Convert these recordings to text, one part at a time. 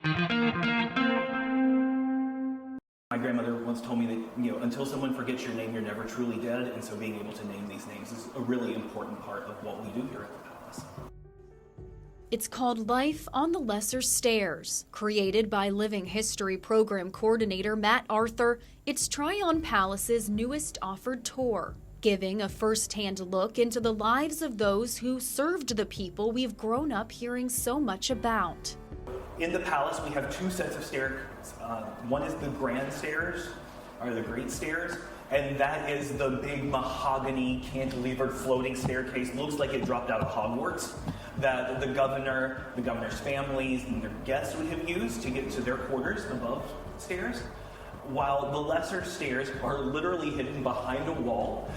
My grandmother once told me that, until someone forgets your name, you're never truly dead, and so being able to name these names is a really important part of what we do here at the Palace. It's called Life on the Lesser Stairs. Created by Living History Program Coordinator Matt Arthur, it's Tryon Palace's newest offered tour, giving a first-hand look into the lives of those who served the people we've grown up hearing so much about. In the Palace, we have two sets of stairs. One is the grand stairs, or the great stairs, and that is the big mahogany cantilevered floating staircase. Looks like it dropped out of Hogwarts, that the governor's families, and their guests would have used to get to their quarters above stairs. While the lesser stairs are literally hidden behind a wall,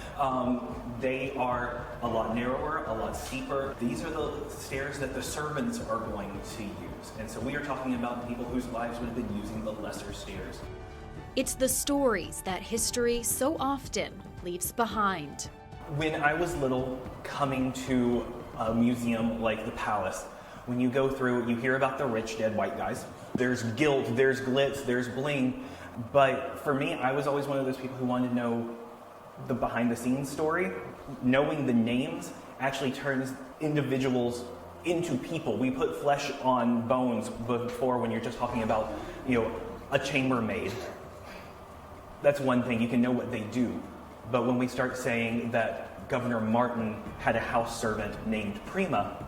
they are a lot narrower, a lot steeper. These are the stairs that the servants are going to use. And so we are talking about people whose lives would have been using the lesser stairs. It's the stories that history so often leaves behind. When I was little, coming to a museum like the Palace, when you go through, you hear about the rich dead white guys. There's gilt, there's glitz, there's bling. But for me, I was always one of those people who wanted to know the behind-the-scenes story. Knowing the names actually turns individuals into people. We put flesh on bones before when you're just talking about, a chambermaid. That's one thing, you can know what they do. But when we start saying that Governor Martin had a house servant named Prima,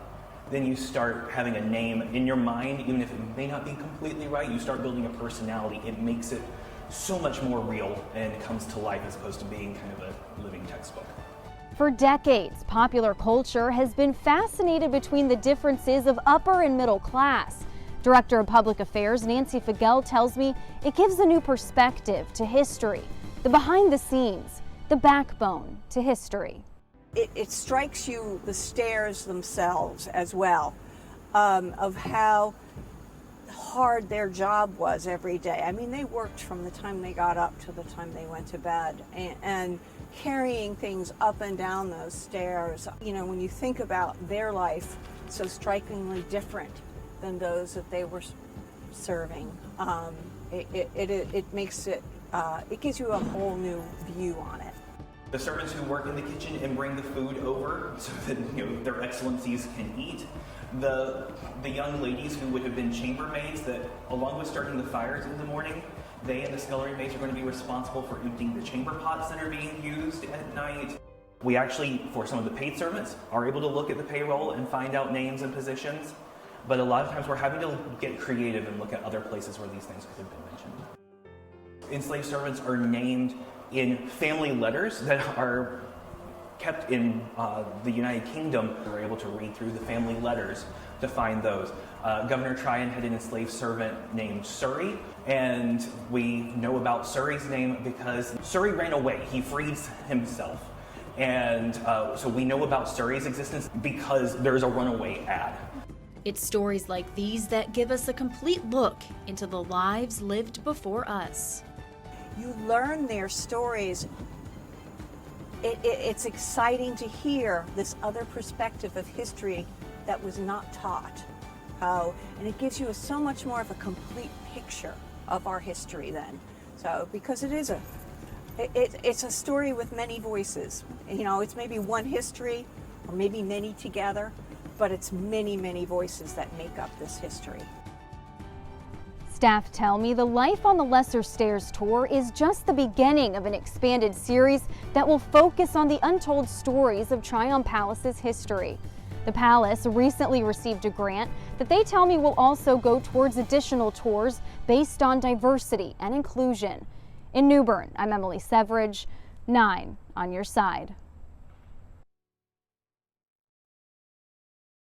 then you start having a name in your mind, even if it may not be completely right. You start building a personality. It makes it so much more real and it comes to life as opposed to being kind of a living textbook. For decades, popular culture has been fascinated between the differences of upper and middle class. Director of Public Affairs Nancy Fagel tells me it gives a new perspective to history, the behind the scenes, the backbone to history. It strikes you the stairs themselves as well, of how hard their job was every day. I mean, they worked from the time they got up to the time they went to bed, and carrying things up and down those stairs. When you think about their life, so strikingly different than those that they were serving, it makes it, it gives you a whole new view on it. The servants who work in the kitchen and bring the food over so that their excellencies can eat. The young ladies who would have been chambermaids that, along with starting the fires in the morning, they and the scullery maids are going to be responsible for emptying the chamber pots that are being used at night. We actually, for some of the paid servants, are able to look at the payroll and find out names and positions. But a lot of times we're having to get creative and look at other places where these things could have been mentioned. Enslaved servants are named in family letters that are kept in the United Kingdom. We're able to read through the family letters to find those. Governor Tryon had an enslaved servant named Surrey, and we know about Surrey's name because Surrey ran away. He freed himself. And so we know about Surrey's existence because there's a runaway ad. It's stories like these that give us a complete look into the lives lived before us. You learn their stories. It's exciting to hear this other perspective of history that was not taught. And it gives you so much more of a complete picture of our history then. So, because it's a story with many voices. It's maybe one history or maybe many together, but it's many, many voices that make up this history. Staff tell me the Life on the Lesser Stairs tour is just the beginning of an expanded series that will focus on the untold stories of Tryon Palace's history. The Palace recently received a grant that they tell me will also go towards additional tours based on diversity and inclusion. In New Bern, I'm Emily Severidge, 9 on your side.